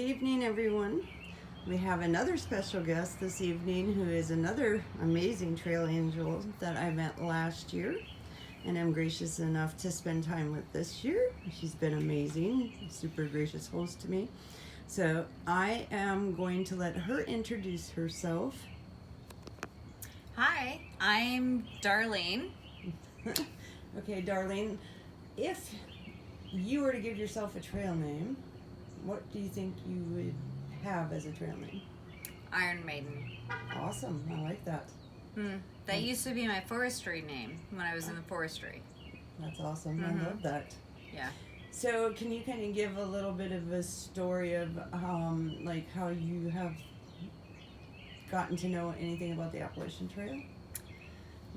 Good evening, everyone. We have another special guest this evening who is another amazing trail angel that I met last year and I'm gracious enough to spend time with this year. She's been amazing, super gracious host to me. So I am going to let her introduce herself. Hi, I'm Darlene. Okay, Darlene, if you were to give yourself a trail name, what do you think you would have as a trail name? Iron Maiden. Awesome, I like that. That used to be my forestry name when I was in the forestry. That's awesome. I love that. Yeah. So, can you kind of give a little bit of a story of like how you have gotten to know anything about the Appalachian Trail?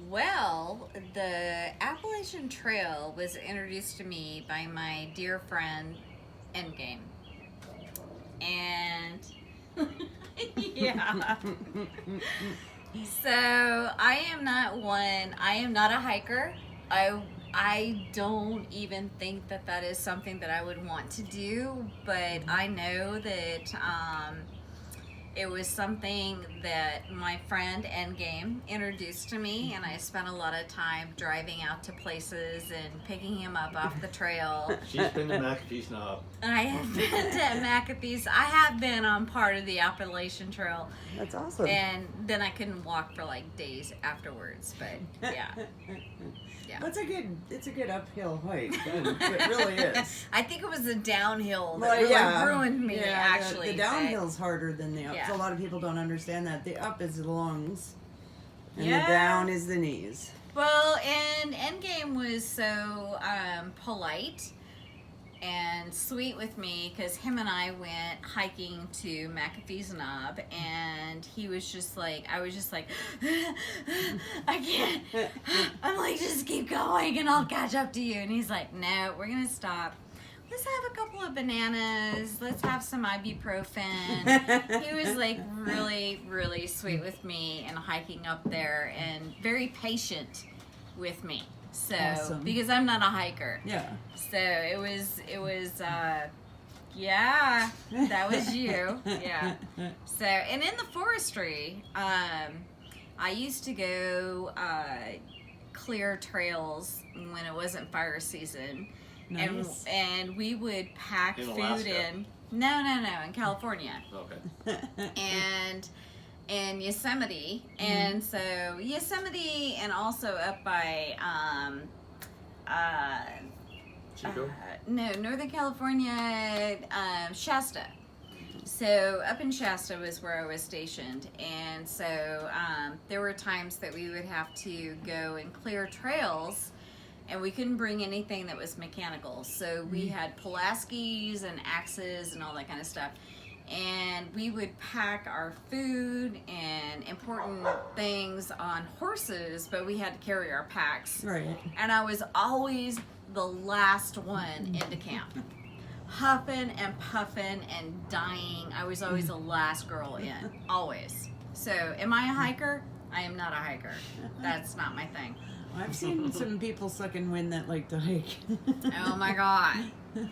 Well, the Appalachian Trail was introduced to me by my dear friend Endgame. And yeah. So I am not a hiker. I don't even think that is something that I would want to do, but I know that it was something that my friend Endgame introduced to me, and I spent a lot of time driving out to places and picking him up off the trail. She's been to McAfee's Knob. I have been to McAfee's. I have been on part of the Appalachian Trail. That's awesome. And then I couldn't walk for like days afterwards, but yeah. Yeah. Well, it's a good uphill hike. It really is. I think it was the downhill that Well, really yeah. ruined me, Yeah, actually. The downhill's harder than the up. Yeah. So a lot of people don't understand that. The up is the lungs, and Yeah. the down is the knees. Well, and Endgame was so polite and sweet with me because him and I went hiking to McAfee's Knob, and he was just like, I was just like, I can't. I'm like, just keep going and I'll catch up to you. And he's like, no, we're going to stop. Let's have a couple of bananas. Let's have some ibuprofen. He was like really, really sweet with me and hiking up there and very patient with me. So, Awesome. because I'm not a hiker. Yeah. So it was, yeah, that was you. Yeah. So, and in the forestry, I used to go clear trails when it wasn't fire season. Nice. And we would pack In food Alaska? in. No, in California. Okay. And in Yosemite, and so Yosemite, and also up by Chico? no, Northern California, Shasta. So up in Shasta was where I was stationed, and so there were times that we would have to go and clear trails, and we couldn't bring anything that was mechanical. So we had Pulaskis and axes and all that kind of stuff. And we would pack our food and important things on horses, but we had to carry our packs. Right. And I was always the last one into camp. Huffing and puffing and dying. I was always the last girl in. Always. So, am I a hiker? I am not a hiker. That's not my thing. I've seen some people sucking wind that like to hike. Oh my God.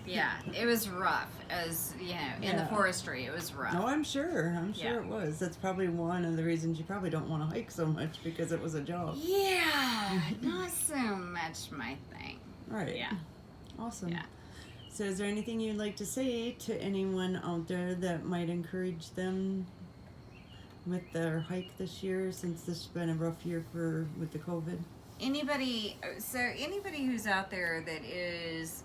Yeah, it was rough. As you know, in the Yeah. forestry, it was rough. Oh, I'm sure. Yeah. It was. That's probably one of the reasons you probably don't want to hike so much, because it was a job. Yeah, not so much my thing. Right. Yeah. Awesome. Yeah. So is there anything you'd like to say to anyone out there that might encourage them with their hike this year, since this has been a rough year with the COVID? Anybody who's out there that is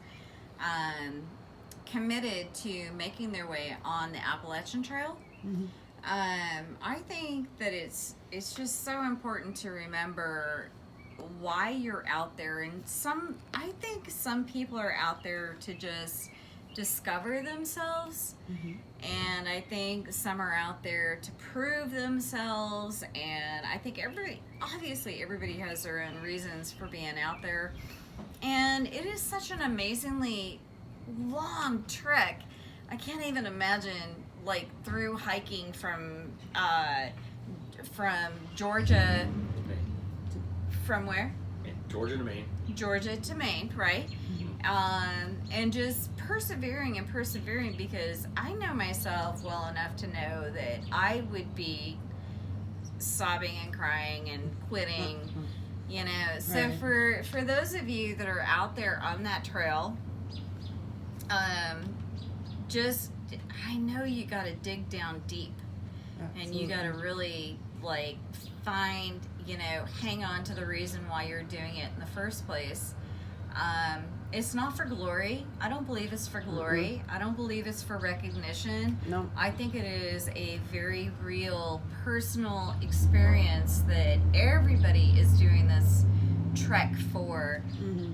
committed to making their way on the Appalachian Trail, Mhm. I think that it's just so important to remember why you're out there. And I think some people are out there to just discover themselves, and I think some are out there to prove themselves, and I think everybody has their own reasons for being out there. And it is such an amazingly long trek. I can't even imagine, like, through hiking from Georgia. From where? Georgia to Maine. Georgia to Maine, right? And just persevering and persevering, because I know myself well enough to know that I would be sobbing and crying and quitting, you know. So Right. for those of you that are out there on that trail, just, I know you got to dig down deep, and you got to really like find, you know, hang on to the reason why you're doing it in the first place. It's not for glory. I don't believe it's for glory. I don't believe it's for recognition. No. I think it is a very real personal experience that everybody is doing this trek for.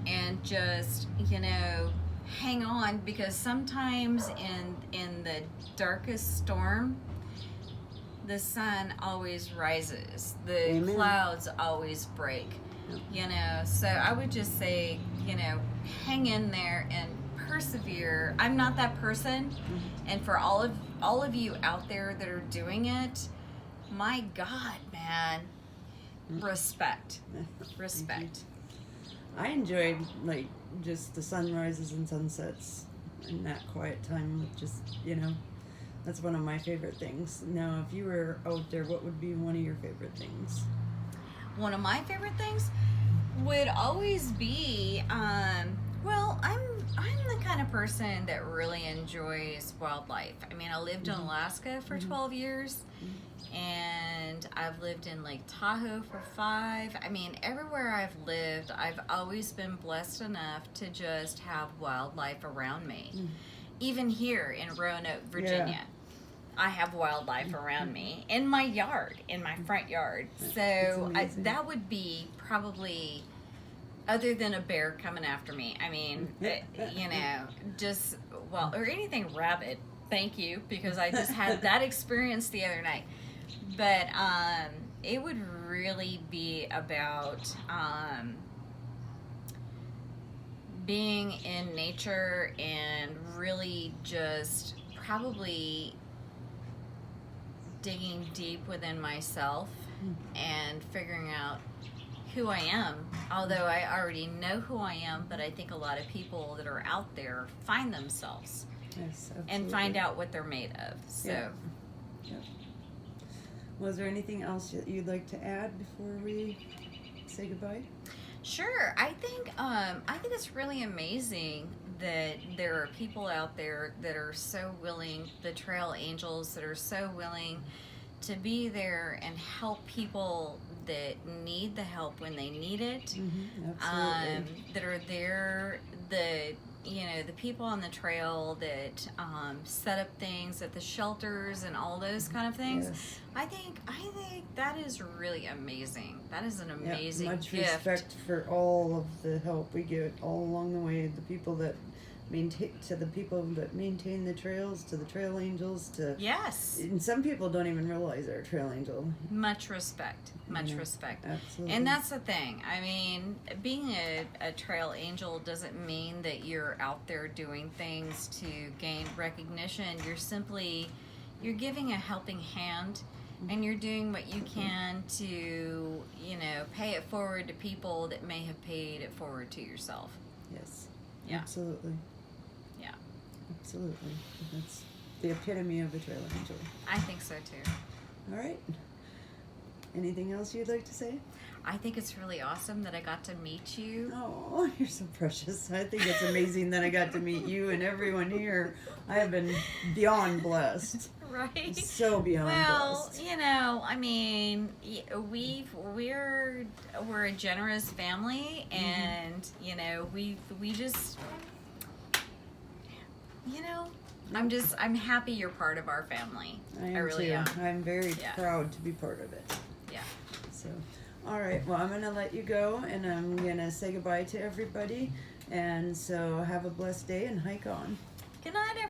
And just, you know, hang on, because sometimes in the darkest storm, the sun always rises, the Amen. clouds always break, you know. So I would just say, you know, hang in there and persevere. I'm not that person, and for all of you out there that are doing it, my God, man, respect. I enjoyed like just the sunrises and sunsets and that quiet time with just, you know, that's one of my favorite things. Now, if you were out there, what would be one of your favorite things? One of my favorite things would always be, well, I'm the kind of person that really enjoys wildlife. I mean, I lived in Alaska for 12 years, and I've lived in Lake Tahoe for 5. I mean, everywhere I've lived, I've always been blessed enough to just have wildlife around me. Even here in Roanoke, Virginia, I have wildlife around me in my yard, in my front yard. So that would be probably, other than a bear coming after me. I mean, you know, just, well, or anything rabbit. Thank you, because I just had that experience the other night. But it would really be about being in nature and really just probably digging deep within myself and figuring out who I am. Although I already know who I am, but I think a lot of people that are out there find themselves and find out what they're made of. So, Was there anything else that you'd like to add before we say goodbye? sure. I think it's really amazing that there are people out there that are so willing, the trail angels that are so willing to be there and help people that need the help when they need it. Absolutely. That are there, the people on the trail that set up things at the shelters and all those kind of things. Yes. I think that is really amazing. That is an amazing much gift. respect for all of the help we get all along the way. The people that maintain the trails, to the trail angels, to Yes. and some people don't even realize they're a trail angel. Much respect. Respect. Absolutely. And that's the thing. I mean, being a trail angel doesn't mean that you're out there doing things to gain recognition. You're giving a helping hand, and you're doing what you can to, you know, pay it forward to people that may have paid it forward to yourself. Yes. Yeah. Absolutely. Yeah. Absolutely. That's the epitome of a trail angel. I think so too. All right. Anything else you'd like to say? I think it's really awesome that I got to meet you. Oh, you're so precious. I think it's amazing that I got to meet you and everyone here. I have been beyond blessed. Right. So beyond blessed. You know, I mean, we're a generous family, and you know, we just, you know, I'm happy you're part of our family. I really too. am. I'm very proud to be part of it. Yeah. So, all right. Well, I'm going to let you go, and I'm going to say goodbye to everybody. And so have a blessed day and hike on. Good night, everyone.